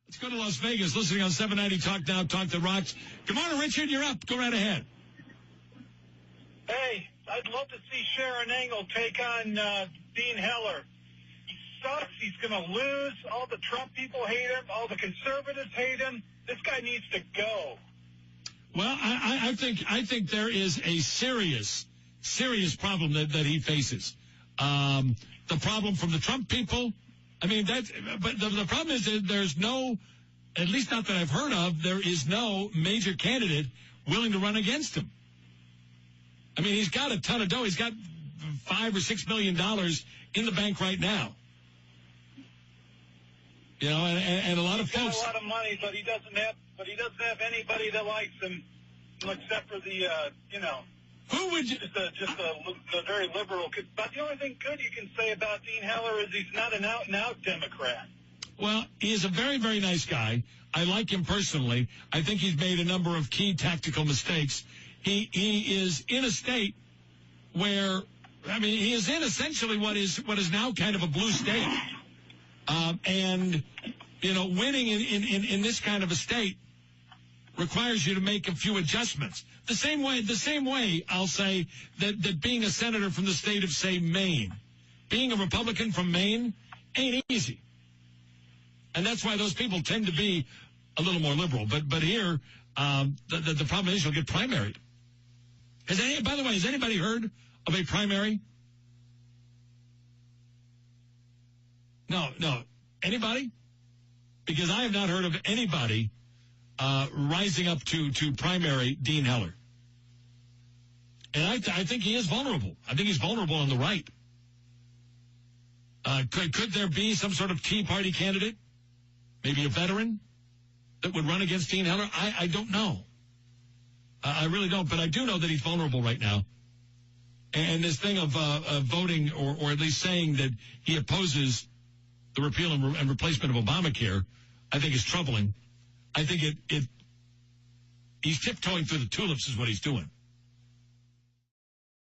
Let's go to Las Vegas, listening on 790 Talk Now, Talk the Rocks. Good morning, Richard. You're up. Go right ahead. Hey, I'd love to see Sharon Engel take on Dean Heller. He sucks. He's going to lose. All the Trump people hate him. All the conservatives hate him. This guy needs to go. Well, I think there is a serious problem that he faces. The problem from the Trump people. I mean, but the problem is that there's no, at least not that I've heard of, there is no major candidate willing to run against him. I mean, he's got a ton of dough. He's got $5 or $6 million in the bank right now. You know, and a lot of folks. He's got a lot of money, but he doesn't have anybody that likes him, except for the Who would you? Just a very liberal. But the only thing good you can say about Dean Heller is he's not an out-and-out Democrat. Well, he is a very, very nice guy. I like him personally. I think he's made a number of key tactical mistakes. He is in a state where, I mean, he is in essentially what is now kind of a blue state. And, you know, winning in this kind of a state requires you to make a few adjustments. The same way, I'll say that being a senator from the state of, say, Maine, being a Republican from Maine ain't easy. And that's why those people tend to be a little more liberal. But here, the problem is you'll get primaried. By the way, has anybody heard of a primary? No. Anybody? Because I have not heard of anybody rising up to primary Dean Heller. And I think he is vulnerable. I think he's vulnerable on the right. Could there be some sort of Tea Party candidate, maybe a veteran, that would run against Dean Heller? I don't know. I really don't, but I do know that he's vulnerable right now. And this thing of voting, or at least saying that he opposes the repeal and replacement of Obamacare, I think is troubling. I think he's tiptoeing through the tulips is what he's doing.